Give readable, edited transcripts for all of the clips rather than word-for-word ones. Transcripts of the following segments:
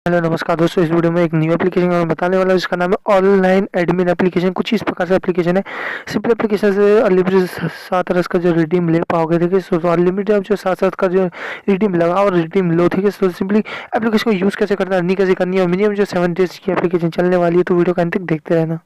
Hello नमस्कार दोस्तों, इस वीडियो में एक न्यू एप्लीकेशन मैं बताने वाला हूँ। इसका नाम है ऑनलाइन एडमिन एप्लीकेशन। कुछ इस प्रकार से एप्लीकेशन है। सिंपल एप्लीकेशन से अनलिमिटेड 7 रस का जो रिडीम ले पाओगे, ठीक है। तो अनलिमिटेड आप जो 7 का जो रिडीम लगाओ और रिडीम लो, ठीक है। तो सिंपली एप्लीकेशन को यूज़ कैसे करना है, अर्निंग कैसे करनी है, और मिनिमम जो 7 डेज की एप्लीकेशन चलने वाली है। तो वीडियो का अंत तक देखते रहना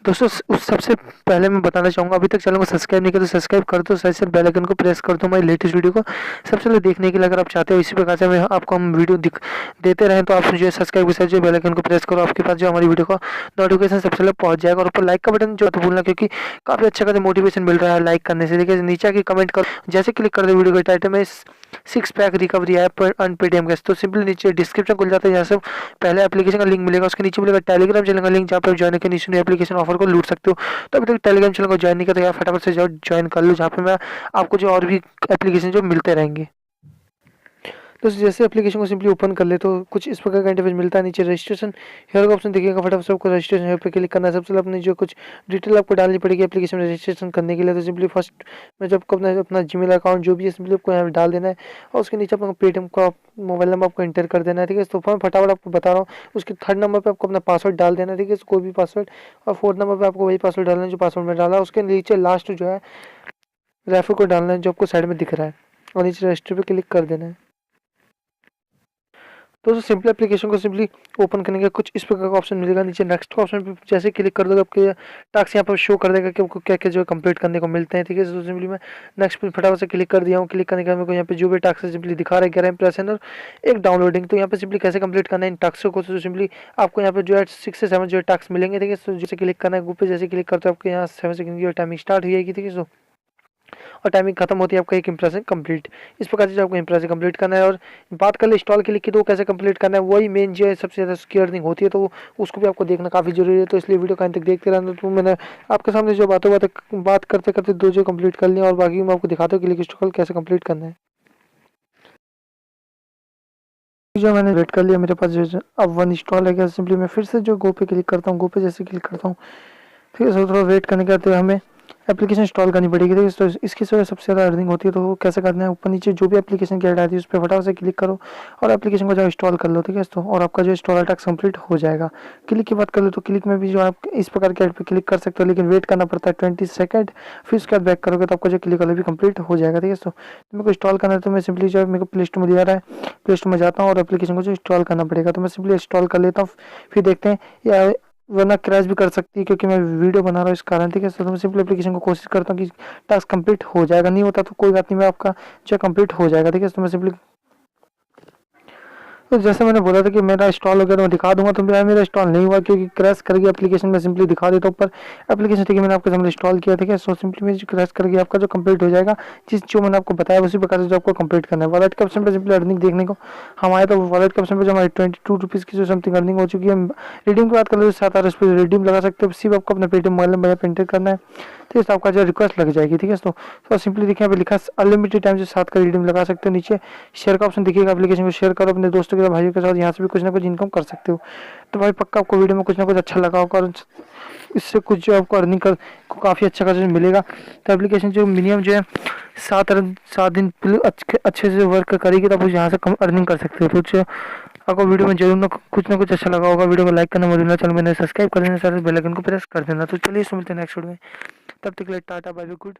दोस्तों। उस सबसे पहले मैं बताना चाहूँगा, अभी तक चैनल को सब्सक्राइब नहीं किया तो सब्सक्राइब कर दो, साथ साथ बेल आइकन को प्रेस कर दो हमारी लेटेस्ट वीडियो को सबसे पहले देखने के लिए। अगर आप चाहते हो इसी प्रकार से आपको हम वीडियो देते रहें, तो आप जो है सब्सक्राइब के साथ जो बेल आइकन को प्रेस करो। आपके पास जो हमारी वीडियो का नोटिफिकेशन सबसे पहले पहुंच जाएगा। और ऊपर लाइक का बटन जो तो भूलना, क्योंकि काफ़ी अच्छा खासा मोटिवेशन मिल रहा है लाइक करने से। देखिए नीचे आके कमेंट करो, जैसे क्लिक कर दो वीडियो के टाइटल में 6 पैक रिकवरी ऐप पर अर्न पेटीएम कैश। तो सिंपली नीचे डिस्क्रिप्शन खुल जाता है, यहाँ से पहले एप्लीकेशन का लिंक मिलेगा, उसके नीचे मिलेगा टेलीग्राम चैनल का लिंक, जहाँ पर ज्वाइन करके नीचे एप्लीकेशन ऑफर को लूट सकते हो। तो अभी तक टेलीग्राम चैनल को ज्वाइन नहीं किया तो यार फटाफट से जाओ ज्वाइन कर लो, जहाँ पे मैं आपको जो और भी एप्लीकेशन जो मिलते रहेंगे। तो जैसे एप्लीकेशन को सिंपली ओपन कर ले तो कुछ इस प्रकार का इंटरफेस मिलता है। नीचे रजिस्ट्रेशन हेयर का ऑप्शन देखिएगा, फटाफट से आपको रजिस्ट्रेशन हेयर पे क्लिक करना है। सबसे पहले अपनी जो कुछ डिटेल आपको डालनी पड़ेगी एप्लीकेशन में रजिस्ट्रेशन करने के लिए। तो सिंपली फर्स्ट में जब आपको अपना जीमेल अकाउंट जो भी है सिंपली आपको यहाँ पे डाल देना है, और उसके नीचे अपना पेटीएम का मोबाइल नंबर आपको इंटर कर देना है, ठीक है। तो मैं फटाफट आपको बता रहा हूँ। उसके थर्ड नंबर पर आपको अपना पासवर्ड डाल देना है, ठीक है, कोई भी पासवर्ड। और फोर्थ नंबर पर आपको वही पासवर्ड डालना है जो पासवर्ड में डाला है। उसके नीचे लास्ट जो है रेफर कोड डालना है जो आपको साइड में दिख रहा है, और नीचे रजिस्टर पे क्लिक कर देना है। तो सिंपल एप्लीकेशन को सिंपली ओपन करने के कुछ इस प्रकार का ऑप्शन मिलेगा। नीचे नेक्स्ट का ऑप्शन पे जैसे क्लिक कर दोगे आपके टास्क यहाँ पर शो कर देगा कि आपको क्या क्या जो है कंप्लीट करने को मिलते हैं, ठीक है। तो सिंपली मैं नेक्स्ट पे फटाफट से क्लिक कर दिया हूँ। क्लिक करने के बाद मेरे को यहाँ पे जो भी टास्क है सिंपली दिखा रहा है 11 इंप्रेशन और एक डाउनलोडिंग। तो यहाँ पे सिंपली कैसे कंप्लीट करना है इन टास्कों को, तो सिंपली आपको यहाँ पे जो है 6 से 7 जो है टास्क मिलेंगे, ठीक है। तो जैसे क्लिक करना है ग्रुप पे, जैसे क्लिक करते हो आपके यहाँ 7 सेकंड की टाइमिंग स्टार्ट हो जाएगी, ठीक है। और टाइमिंग खत्म होती है आपका एक इंप्रेशन कंप्लीट। इस प्रकार से आपको इंप्रेशन कंप्लीट करना है। और बात कर ले इंस्टॉल क्लिक की तो कैसे कंप्लीट करना है, वही मेन जो है सबसे ज़्यादा उसकी अर्निंग होती है, तो उसको भी आपको देखना काफ़ी जरूरी है। तो इसलिए वीडियो का अंत तक देखते रहना। तो मैंने आपके सामने जो बात करते करते दो जो कंप्लीट कर लिया, और बाकी मैं आपको दिखाता हूँ क्लिक इंस्टॉल कैसे कंप्लीट करना है। जो मैंने वेट कर लिया, मेरे पास जो अब 1 इंस्टॉल है। क्या सिंपली मैं फिर से जो गो पे क्लिक करता हूँ, गो पे जैसे क्लिक करता हूँ, ठीक है। थोड़ा वेट करने के बाद हमें एप्लीकेशन इंस्टॉल करनी पड़ेगी, ठीक है। तो इसकी सबसे ज़्यादा अर्निंग होती है। तो वो कैसे करना है, ऊपर नीचे जो भी एप्लीकेशन की ऐड आती है उस पर फटाफट से क्लिक करो और एप्लीकेशन को जो इंस्टॉल कर लो, ठीक है। तो और आपका जो इंस्टॉल टास्क कंप्लीट हो जाएगा। क्लिक की बात कर लो तो क्लिक में भी जो आप इस प्रकार के ऐड पे क्लिक कर सकते हो, लेकिन वेट करना पड़ता है 20 सेकंड। फिर उसके बाद बैक करोगे तो आपका जो क्लिक वाला भी कंप्लीट हो जाएगा, ठीक है। तो मेरे को इंस्टॉल करना है तो मैं सिंपली जो है मेरे को प्ले स्टोर में दिया रहा है, प्ले स्टोर में जाता हूँ और एप्लीकेशन को जो इंस्टॉल करना पड़ेगा। तो मैं सिंपली इंस्टॉल कर लेता हूँ, फिर देखते हैं या वरना क्रैश भी कर सकती है, क्योंकि मैं वीडियो बना रहा हूँ इस कारण, ठीक है। तो मैं सिंपल एप्लीकेशन को कोशिश करता हूँ कि टास्क कंप्लीट हो जाएगा, नहीं होता तो कोई बात नहीं, मैं आपका जो कंप्लीट हो जाएगा, ठीक है। तो मैं सिंपली तो जैसे मैंने बोला था कि मेरा इंस्टॉल हो गया तो मैं दिखा दूंगा, तो मेरा इंस्टॉल नहीं हुआ क्योंकि क्रैश कर गया एप्लीकेशन। में सिंपली दिखा देता हूँ ऊपर एप्लीकेशन, ठीक है, मैंने आपके सामने इंस्टॉल किया, ठीक है। सो सिंपली में क्रैश कर गया आपका जो कंप्लीट हो जाएगा, जो मैंने आपको बताया उसी प्रकार से जो आपको कंप्लीट करना है। वॉलेट के ऑप्शन पर सिंपली अर्निंग देखने को हम आए, तो वॉलेट के ऑप्शन पर जो हमारी 22 रुपीज़ की जो समथिंग अर्निंग हो चुकी है। रिडीम की बात कर लो 7 रुपये रिडीम लगा सकते हो, सिर्फ आपको अपना पेटीएम मोबाइल नंबर एंटर करना है, तो इस आपका जो रिक्वेस्ट लग जाएगी, ठीक है। तो सिंपली देखिए यहाँ पे लिखा अनलिमिटेड टाइम से 7 का रिडीम लगा सकते हो। नीचे शेयर का ऑप्शन दिखेगा, एप्लीकेशन को शेयर करो अपने दोस्तों के साथ, भाइयों के साथ, यहाँ से भी कुछ ना कुछ इनकम कर सकते हो। तो भाई पक्का आपको वीडियो में कुछ ना कुछ अच्छा लगा होगा, और इससे कुछ जो आपको अर्निंग कर काफ़ी अच्छा खासा मिलेगा। तो एप्लीकेशन जो मिनिमम जो है 7 दिन अच्छे से वर्क करेगी, तब यहाँ से कम अर्निंग कर सकते हो। तो आपको वीडियो में जरूर ना कुछ अच्छा लगा होगा। वीडियो को लाइक करना मत भूलना, चैनल में सब्सक्राइब कर देना, साथ बेल आइकन को प्रेस कर देना। तो चलिए मिलते हैं नेक्स्ट वीडियो में, तब तक के लिए टाटा बाय बाय, गुड।